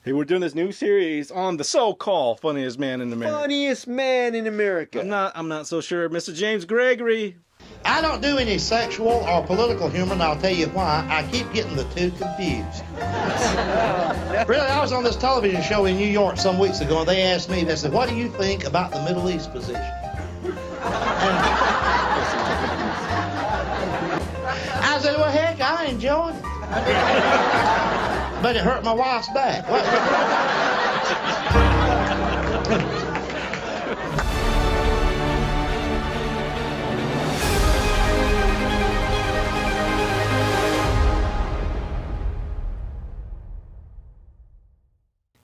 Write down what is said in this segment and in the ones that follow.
Hey, we're doing this new series on the so-called funniest man in America. Funniest man in America. I'm not so sure. Mr. James Gregory. I don't do any sexual or political humor, and I'll tell you why. I keep getting the two confused. Really, I was on this television show in New York some weeks ago, and they asked me, they said, what do you think about the Middle East position? And I said, well, heck, I enjoyed it. But it hurt my wife's back.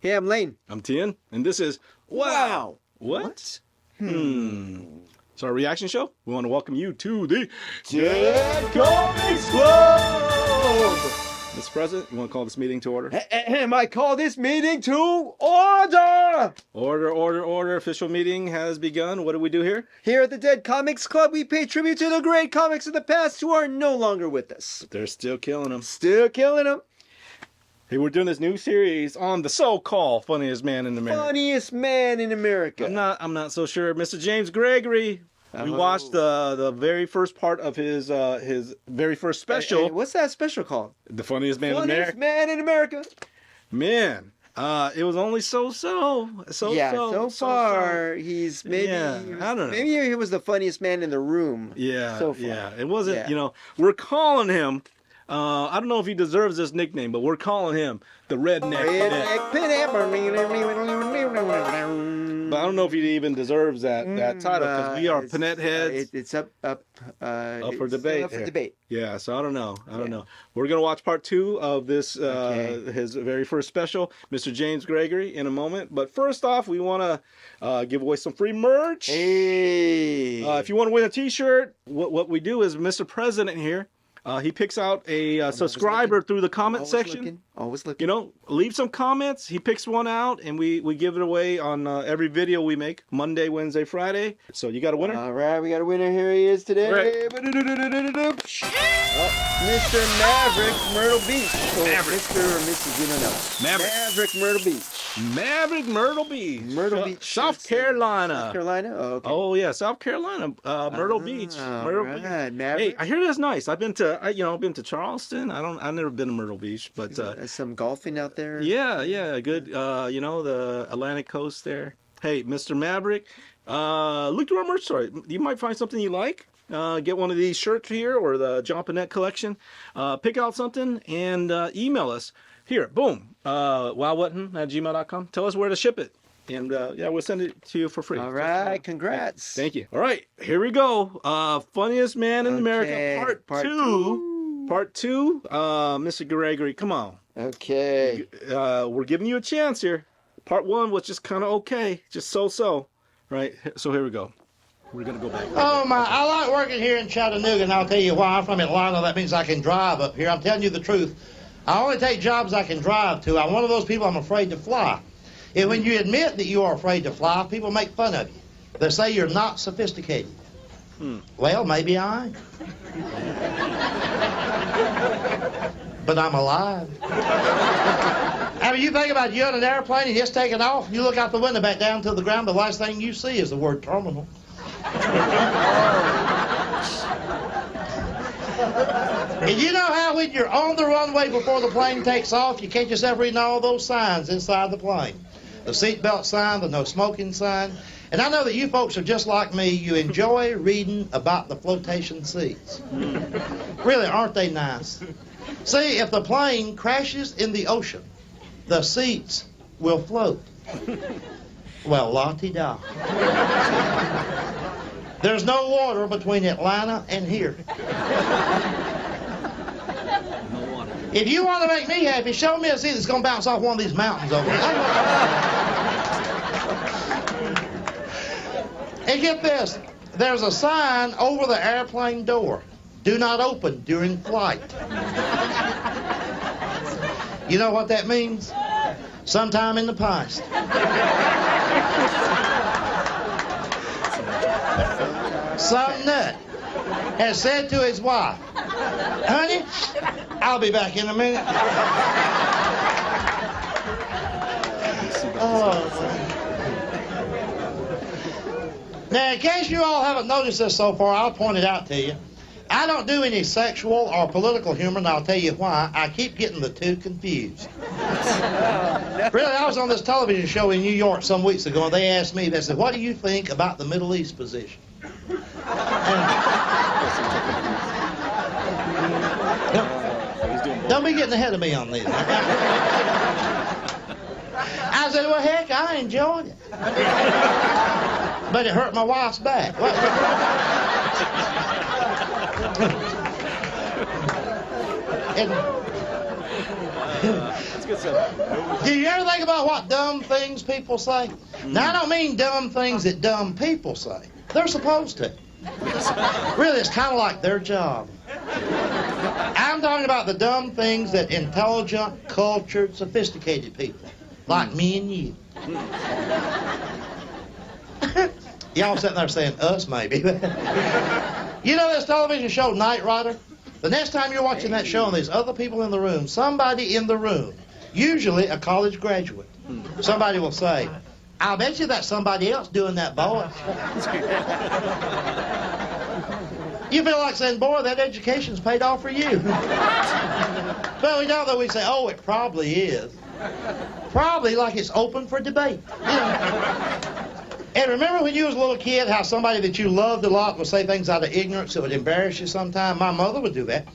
Hey, I'm Layne. I'm Thien, and this is Wow. What? So our reaction show, we want to welcome you to the Dead Comics Club. Mr. President, you want to call this meeting to order? I call this meeting to order. Order. Official meeting has begun. What do we do here? Here at the Dead Comics Club, we pay tribute to the great comics of the past who are no longer with us. They're still killing them. Still killing them. Hey, we're doing this new series on the so-called funniest man in America. Funniest man in America. I'm not so sure. Mr. James Gregory. We watched the very first part of his very first special. Hey, what's that special called? The funniest man in America. Funniest man in America. Man, it was only so far. He's maybe, I don't know. Maybe he was the funniest man in the room. Yeah, so far. yeah. It wasn't, we're calling him, I don't know if he deserves this nickname, but we're calling him the Redneck Cadet. But I don't know if he even deserves that title, because we are Panette heads. It's up for debate. Up for debate. Yeah, so I don't know. We're gonna watch part 2 of this his very first special, Mr. James Gregory, in a moment. But first off, we want to give away some free merch. Hey, if you want to win a T-shirt, what we do is Mr. President here. He picks out a subscriber through the comment section. Always looking. Leave some comments. He picks one out, and we give it away on every video we make, Monday, Wednesday, Friday. So you got a winner? All right, we got a winner. Here he is today. Right. Mr. Maverick Myrtle Beach. Mr. or Mrs. You don't know. Maverick Myrtle Beach. Maverick Myrtle Beach. Myrtle Beach, South Carolina. South Carolina? Oh, okay. Oh, yeah, South Carolina. Myrtle Beach. Myrtle Beach. Maverick. Hey, I hear that's nice. I've been to Charleston. I've never been to Myrtle Beach, but some golfing out there. Yeah, good. The Atlantic coast there. Hey, Mr. Maverick, look through our merch store. You might find something you like. Get one of these shirts here or the John Panette collection. Pick out something and email us. Here, boom, wowwhattin@gmail.com. Tell us where to ship it. And we'll send it to you for free. All right, congrats. Thank you. All right, here we go. Funniest man in America, part two. Part 2. Mr. Gregory, come on. Okay. We're giving you a chance here. Part 1 was just kind of okay, just so. Right, so here we go. We're going to go back. Oh, my, I like working here in Chattanooga, and I'll tell you why. I'm from Atlanta. That means I can drive up here. I'm telling you the truth. I only take jobs I can drive to. I'm one of those people I'm afraid to fly. And when you admit that you are afraid to fly, people make fun of you. They say you're not sophisticated. Well, maybe I am. But I'm alive. I mean, you think about you on an airplane and just taking off, you look out the window back down to the ground, the last thing you see is the word terminal. And you know how when you're on the runway before the plane takes off, you can't just ever read all those signs inside the plane. The seatbelt sign, the no smoking sign. And I know that you folks are just like me. You enjoy reading about the flotation seats. Really, aren't they nice? See, if the plane crashes in the ocean, the seats will float. Well, la-ti-da. There's no water between Atlanta and here. If you want to make me happy, show me a seat that's going to bounce off one of these mountains over here. And get this, there's a sign over the airplane door. Do not open during flight. You know what that means? Sometime in the past. Some nut has said to his wife, honey, I'll be back in a minute. Now, in case you all haven't noticed this so far, I'll point it out to you. I don't do any sexual or political humor, and I'll tell you why. I keep getting the two confused. Really, I was on this television show in New York some weeks ago, and they asked me, they said, what do you think about the Middle East position? Don't be getting ahead of me on these. I said, well, heck, I enjoyed it. But it hurt my wife's back. Do you ever think about what dumb things people say? Now, I don't mean dumb things that dumb people say. They're supposed to. Really, it's kind of like their job. I'm talking about the dumb things that intelligent, cultured, sophisticated people, like me and you. Y'all sitting there saying, us maybe. You know this television show, Knight Rider? The next time you're watching that show and there's other people in the room, somebody in the room, usually a college graduate, somebody will say, I'll bet you that's somebody else doing that voice. You feel like saying, boy, that education's paid off for you. Well, we know that we say, oh, it probably is. Probably like it's open for debate. You know. And remember when you was a little kid, how somebody that you loved a lot would say things out of ignorance that would embarrass you sometime? My mother would do that.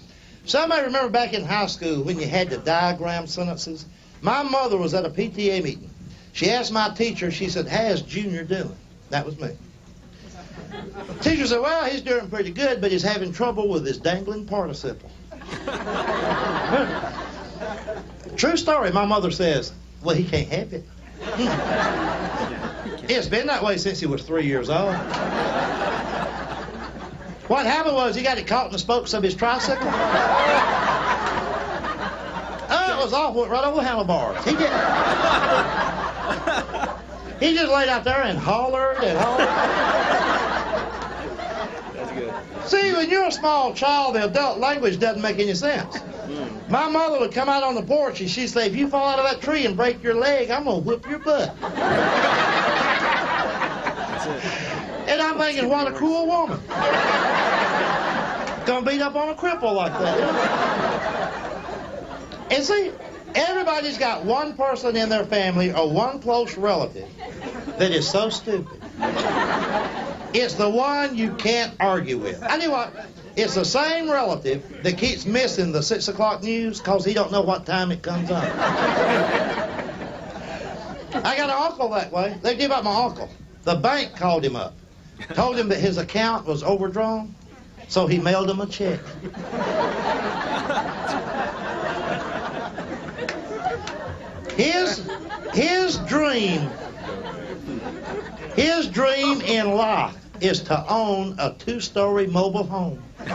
Somebody remember back in high school when you had to diagram sentences? My mother was at a PTA meeting. She asked my teacher, she said, how's Junior doing? That was me. The teacher said, well, he's doing pretty good, but he's having trouble with his dangling participle. True story, my mother says, well, he can't have it. It's been that way since he was 3 years old. What happened was he got it caught in the spokes of his tricycle. Oh, it was awful. Went right over the handlebars. He just laid out there and hollered and hollered. That's good. See, when you're a small child, the adult language doesn't make any sense. My mother would come out on the porch and she'd say, if you fall out of that tree and break your leg, I'm going to whip your butt. And I'm thinking, what a cool woman. Gonna beat up on a cripple like that. And see, everybody's got one person in their family or one close relative that is so stupid. It's the one you can't argue with. I know what? It's the same relative that keeps missing the 6 o'clock news because he don't know what time it comes on. I got an uncle that way. They give up my uncle. The bank called him up, told him that his account was overdrawn, so he mailed him a check. His dream in life is to own a 2-story mobile home. I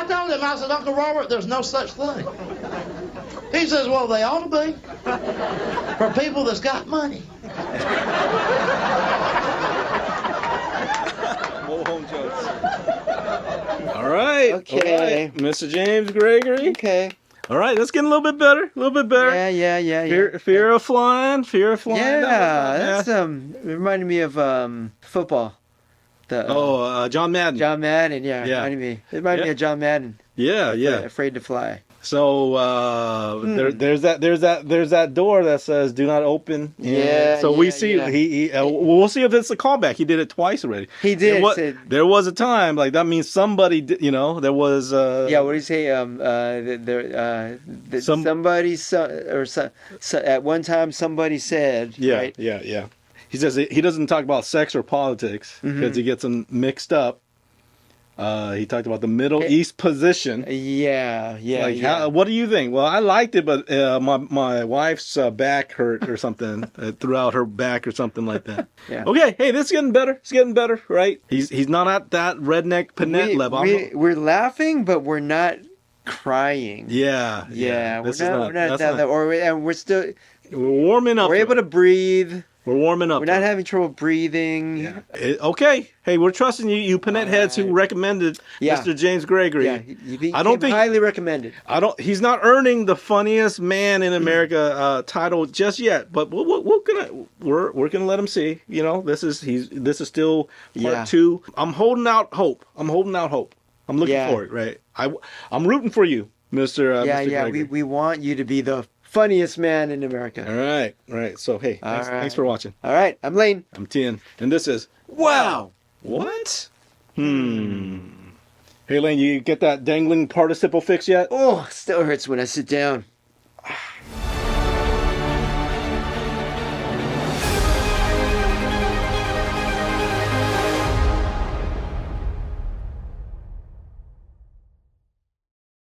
told him, I said, Uncle Robert, there's no such thing. He says, well, they ought to be for people that's got money. Mobile home jokes. All right. Okay. All right. Mr. James Gregory. Okay. All right, that's getting a little bit better. A little bit better. Yeah. Fear of flying. Fear of flying. Yeah, that's it reminded me of football. John Madden. John Madden, yeah. Reminded me. It reminded me of John Madden. Yeah. Afraid to fly. So there's that door that says "Do not open." We see we'll see if it's a callback. He did it twice already. He did. There was a time like that means somebody did. There was. What do you say? At one time somebody said. Yeah. Right? Yeah. He says he doesn't talk about sex or politics because he gets them mixed up. He talked about the Middle East position. Yeah. What do you think? Well, I liked it, but my wife's back hurt or something. Threw out her back or something like that. Yeah. Okay, hey, this is getting better. It's getting better, right? He's not at that redneck Panette level. We're laughing, but we're not crying. Yeah. We're still. We're warming up. We're able to breathe. We're warming up. We're not having trouble breathing. Yeah. Okay. Hey, we're trusting you. You Panette heads who recommended Mr. James Gregory. Yeah, he I don't think highly recommended. He's not earning the funniest man in America title just yet. But we're gonna let him see. You know, this is still part 2. I'm holding out hope. I'm looking for it. Right. I'm rooting for you, Mr. Mr. Gregory. We want you to be the funniest man in America. All right. So, hey, thanks for watching. All right, I'm Layne. I'm Thien, and this is Wow. What? Hey, Layne, you get that dangling participle fix yet? Oh, still hurts when I sit down.